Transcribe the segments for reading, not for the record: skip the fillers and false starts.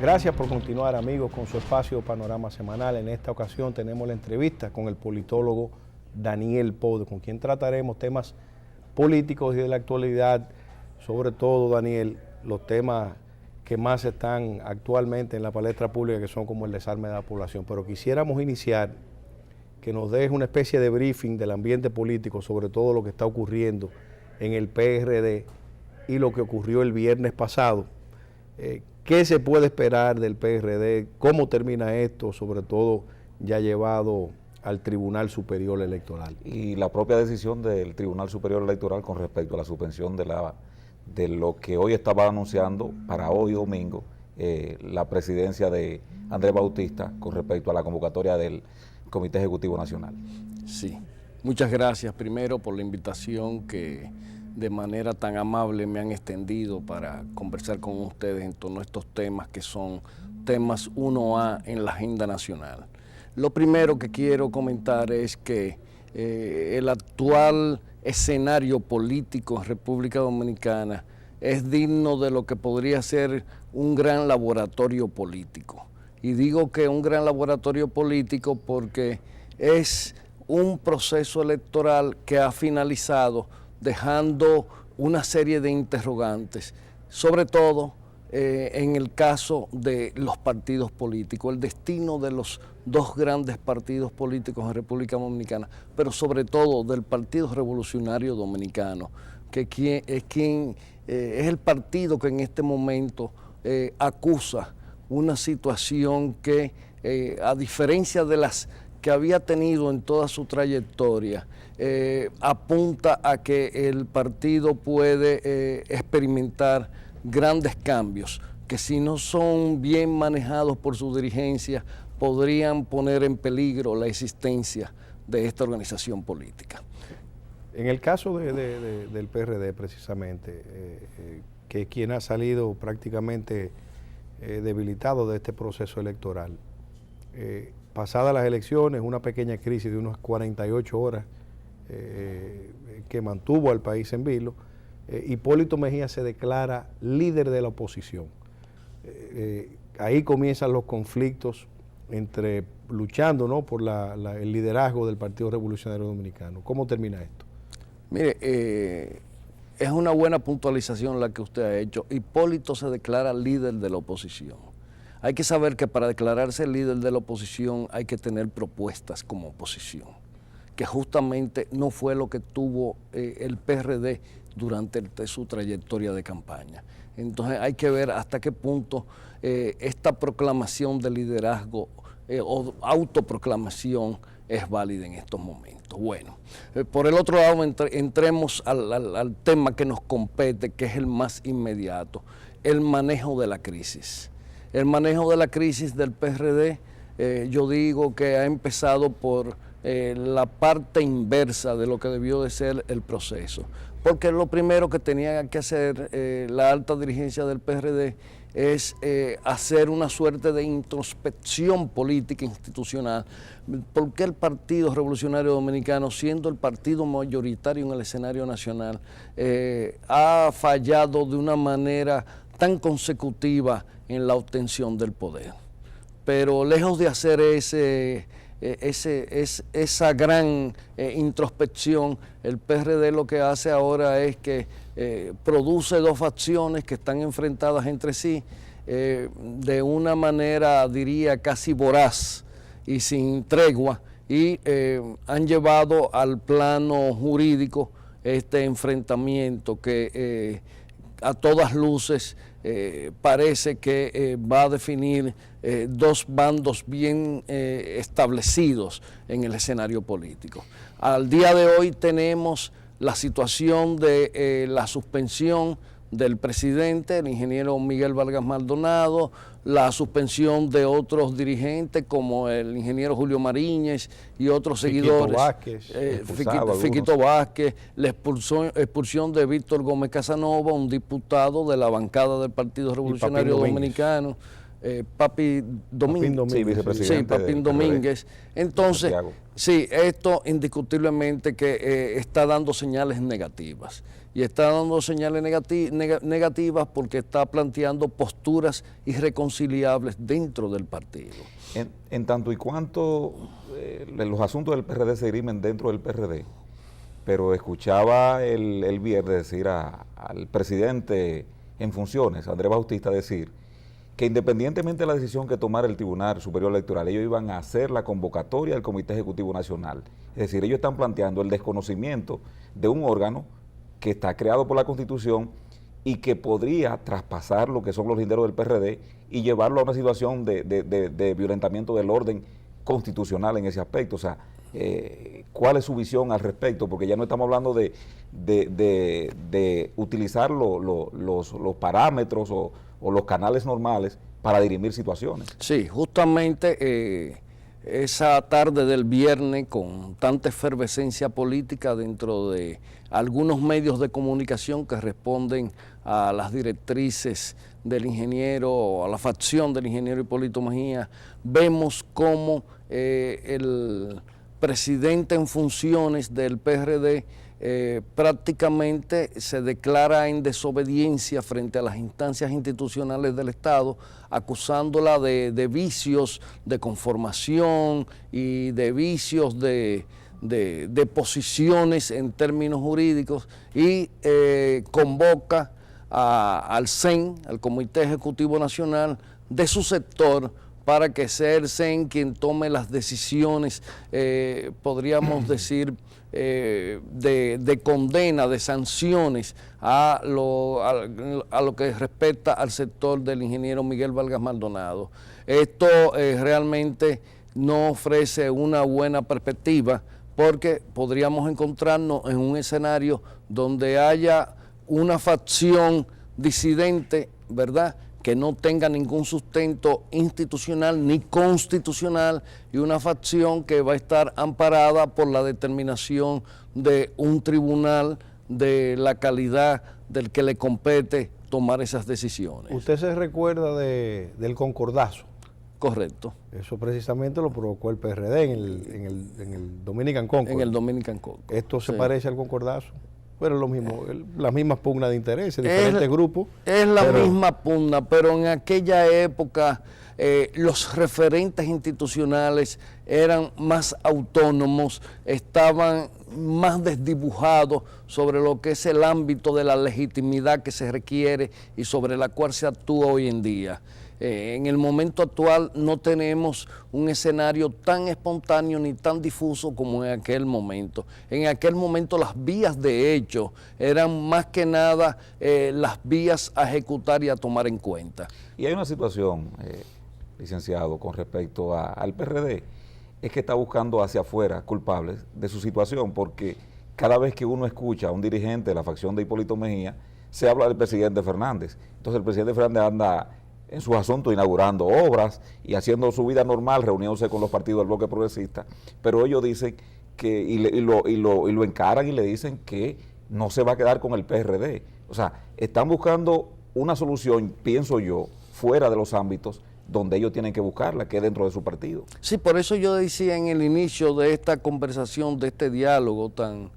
Gracias por continuar, amigos, con su espacio Panorama Semanal. En esta ocasión tenemos la entrevista con el politólogo Daniel Poe, con quien trataremos temas políticos y de la actualidad, sobre todo, Daniel, los temas que más están actualmente en la palestra pública, que son como el desarme de la población. Pero quisiéramos iniciar que nos deje una especie de briefing del ambiente político, sobre todo lo que está ocurriendo en el PRD y lo que ocurrió el viernes pasado. ¿Qué se puede esperar del PRD? ¿Cómo termina esto? Sobre todo ya llevado al Tribunal Superior Electoral. Y la propia decisión del Tribunal Superior Electoral con respecto a la suspensión de lo que hoy estaba anunciando para hoy domingo la presidencia de Andrés Bautista con respecto a la convocatoria del Comité Ejecutivo Nacional. Sí, muchas gracias primero por la invitación que de manera tan amable me han extendido para conversar con ustedes en torno a estos temas que son temas 1A en la agenda nacional. Lo primero que quiero comentar es que el actual escenario político en República Dominicana es digno de lo que podría ser un gran laboratorio político. Y digo que un gran laboratorio político porque es un proceso electoral que ha finalizado dejando una serie de interrogantes, sobre todo en el caso de los partidos políticos, el destino de los dos grandes partidos políticos en República Dominicana, pero sobre todo del Partido Revolucionario Dominicano, que es el partido que en este momento acusa una situación que, a diferencia de las que había tenido en toda su trayectoria, apunta a que el partido puede experimentar grandes cambios que, si no son bien manejados por su dirigencia, podrían poner en peligro la existencia de esta organización política. En el caso del PRD, precisamente, que es quien ha salido prácticamente debilitado de este proceso electoral, pasadas las elecciones, una pequeña crisis de unas 48 horas que mantuvo al país en vilo, Hipólito Mejía se declara líder de la oposición. Ahí comienzan los conflictos luchando, ¿no?, por el liderazgo del Partido Revolucionario Dominicano. ¿Cómo termina esto? Mire, es una buena puntualización la que usted ha hecho. Hipólito se declara líder de la oposición. Hay que saber que para declararse líder de la oposición hay que tener propuestas como oposición, que justamente no fue lo que tuvo el PRD durante su trayectoria de campaña. Entonces hay que ver hasta qué punto esta proclamación de liderazgo o autoproclamación es válida en estos momentos. Bueno, por el otro lado entremos al tema que nos compete, que es el más inmediato, el manejo de la crisis. El manejo de la crisis del PRD, yo digo que ha empezado por la parte inversa de lo que debió de ser el proceso. Porque lo primero que tenía que hacer la alta dirigencia del PRD es hacer una suerte de introspección política institucional, porque el Partido Revolucionario Dominicano, siendo el partido mayoritario en el escenario nacional, ha fallado de una manera tan consecutiva en la obtención del poder. Pero lejos de hacer esa gran introspección, el PRD lo que hace ahora es que produce dos facciones que están enfrentadas entre sí de una manera, diría, casi voraz y sin tregua, y han llevado al plano jurídico este enfrentamiento que a todas luces parece que va a definir dos bandos bien establecidos en el escenario político. Al día de hoy tenemos la situación de la suspensión del presidente, el ingeniero Miguel Vargas Maldonado, la suspensión de otros dirigentes como el ingeniero Julio Mariñez y otros seguidores, Fiquito Vázquez, la expulsión de Víctor Gómez Casanova, un diputado de la bancada del Partido Revolucionario Dominicano, Papín Domínguez. Entonces, sí, esto indiscutiblemente que está dando señales negativas. y está dando señales negativas porque está planteando posturas irreconciliables dentro del partido. En tanto y cuanto los asuntos del PRD se dirimen dentro del PRD, pero escuchaba el viernes decir al presidente en funciones, Andrés Bautista, decir que independientemente de la decisión que tomara el Tribunal Superior Electoral, ellos iban a hacer la convocatoria del Comité Ejecutivo Nacional. Es decir, ellos están planteando el desconocimiento de un órgano que está creado por la Constitución y que podría traspasar lo que son los linderos del PRD y llevarlo a una situación de violentamiento del orden constitucional en ese aspecto. O sea, ¿cuál es su visión al respecto? Porque ya no estamos hablando de utilizar los parámetros o los canales normales para dirimir situaciones. Sí, justamente esa tarde del viernes, con tanta efervescencia política dentro de algunos medios de comunicación que responden a las directrices del ingeniero, a la facción del ingeniero Hipólito Mejía, vemos cómo el presidente en funciones del PRD prácticamente se declara en desobediencia frente a las instancias institucionales del Estado, acusándola de vicios de conformación y de vicios de posiciones en términos jurídicos, y convoca al CEN, al Comité Ejecutivo Nacional, de su sector, para que sea el CEN quien tome las decisiones, podríamos decir, de condena, de sanciones a lo que respecta al sector del ingeniero Miguel Vargas Maldonado. Esto realmente no ofrece una buena perspectiva, porque podríamos encontrarnos en un escenario donde haya una facción disidente, ¿verdad?, que no tenga ningún sustento institucional ni constitucional, y una facción que va a estar amparada por la determinación de un tribunal de la calidad del que le compete tomar esas decisiones. ¿Usted se recuerda del concordazo? Correcto. Eso precisamente lo provocó el PRD en el Dominican Concord. En el Dominican Concord. ¿Esto se parece al concordazo? Pero lo mismo, las mismas pugnas de intereses, diferentes grupos. Es la misma pugna, pero en aquella época los referentes institucionales eran más autónomos, estaban más desdibujados sobre lo que es el ámbito de la legitimidad que se requiere y sobre la cual se actúa hoy en día. En el momento actual no tenemos un escenario tan espontáneo ni tan difuso como en aquel momento. En aquel momento las vías de hecho eran más que nada las vías a ejecutar y a tomar en cuenta. Y hay una situación, licenciado, con respecto al PRD, es que está buscando hacia afuera culpables de su situación, porque cada vez que uno escucha a un dirigente de la facción de Hipólito Mejía, se habla del presidente Fernández. Entonces el presidente Fernández anda en sus asuntos inaugurando obras y haciendo su vida normal, reuniéndose con los partidos del bloque progresista, pero ellos dicen que, y lo encaran y le dicen que no se va a quedar con el PRD. O sea, están buscando una solución, pienso yo, fuera de los ámbitos donde ellos tienen que buscarla, que es dentro de su partido. Sí, por eso yo decía en el inicio de esta conversación, de este diálogo tan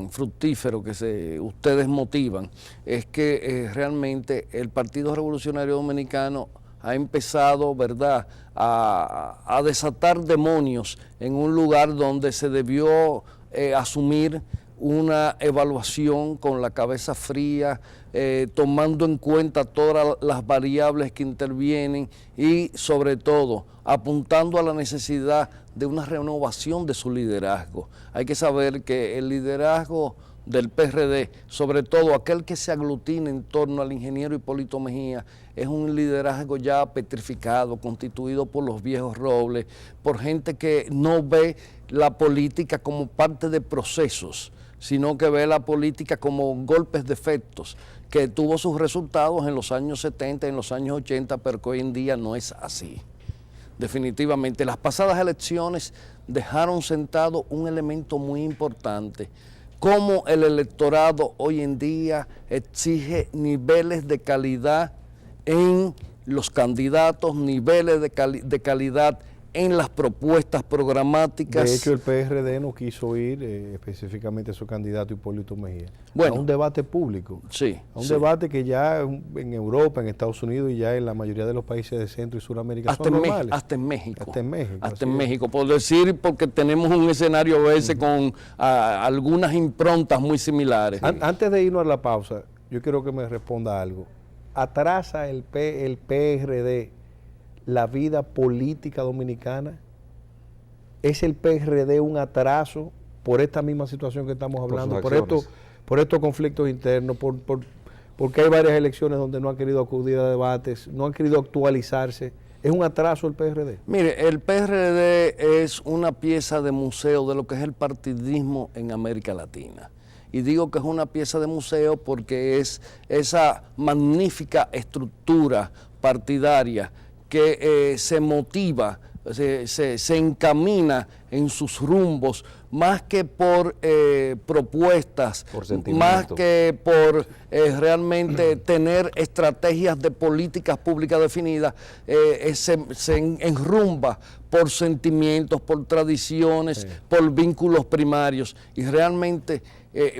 fructífero que ustedes motivan, es que realmente el Partido Revolucionario Dominicano ha empezado, ¿verdad?, a desatar demonios en un lugar donde se debió asumir una evaluación con la cabeza fría, tomando en cuenta todas las variables que intervienen y sobre todo apuntando a la necesidad de una renovación de su liderazgo. Hay que saber que el liderazgo del PRD, sobre todo aquel que se aglutina en torno al ingeniero Hipólito Mejía, es un liderazgo ya petrificado, constituido por los viejos robles, por gente que no ve la política como parte de procesos, sino que ve la política como golpes de efectos, que tuvo sus resultados en los años 70, en los años 80, pero que hoy en día no es así. Definitivamente, las pasadas elecciones dejaron sentado un elemento muy importante, cómo el electorado hoy en día exige niveles de calidad en los candidatos, niveles de calidad en las propuestas programáticas. De hecho, el PRD no quiso ir específicamente a su candidato Hipólito Mejía. Bueno, a un debate público. Sí. A un debate que ya en Europa, en Estados Unidos y ya en la mayoría de los países de Centro y Suramérica son normales. Hasta en México. Hasta en México. Hasta en México, por decir, porque tenemos un escenario a veces con algunas improntas muy similares. Antes de irnos a la pausa, yo quiero que me responda algo. ¿Atrasa el PRD la vida política dominicana? ¿Es el PRD un atraso por esta misma situación que estamos hablando, por estos conflictos internos, porque hay varias elecciones donde no han querido acudir a debates, no han querido actualizarse? ¿Es un atraso el PRD? Mire, el PRD es una pieza de museo de lo que es el partidismo en América Latina. Y digo que es una pieza de museo porque es esa magnífica estructura partidaria que se motiva, se encamina en sus rumbos, más que por propuestas, más que por realmente tener estrategias de políticas públicas definidas, se enrumba por sentimientos, por tradiciones, por vínculos primarios. Y realmente,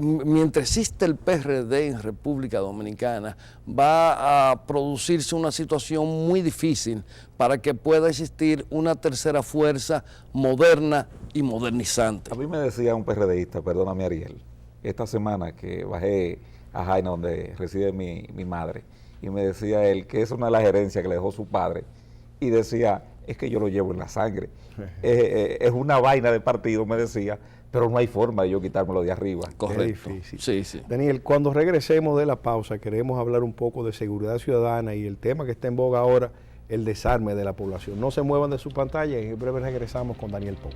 mientras existe el PRD en República Dominicana, va a producirse una situación muy difícil para que pueda existir una tercera fuerza moderna y modernizante. A mí me decía un PRDista, perdóname Ariel, esta semana que bajé a Jaina, donde reside mi madre, y me decía él que es una de las herencias que le dejó su padre, y decía, es que yo lo llevo en la sangre, es una vaina de partido, me decía, pero no hay forma de yo quitármelo de arriba. Correcto. Sí, sí. Daniel, cuando regresemos de la pausa, queremos hablar un poco de seguridad ciudadana y el tema que está en boga ahora, el desarme de la población. No se muevan de su pantalla y en breve regresamos con Daniel Poe.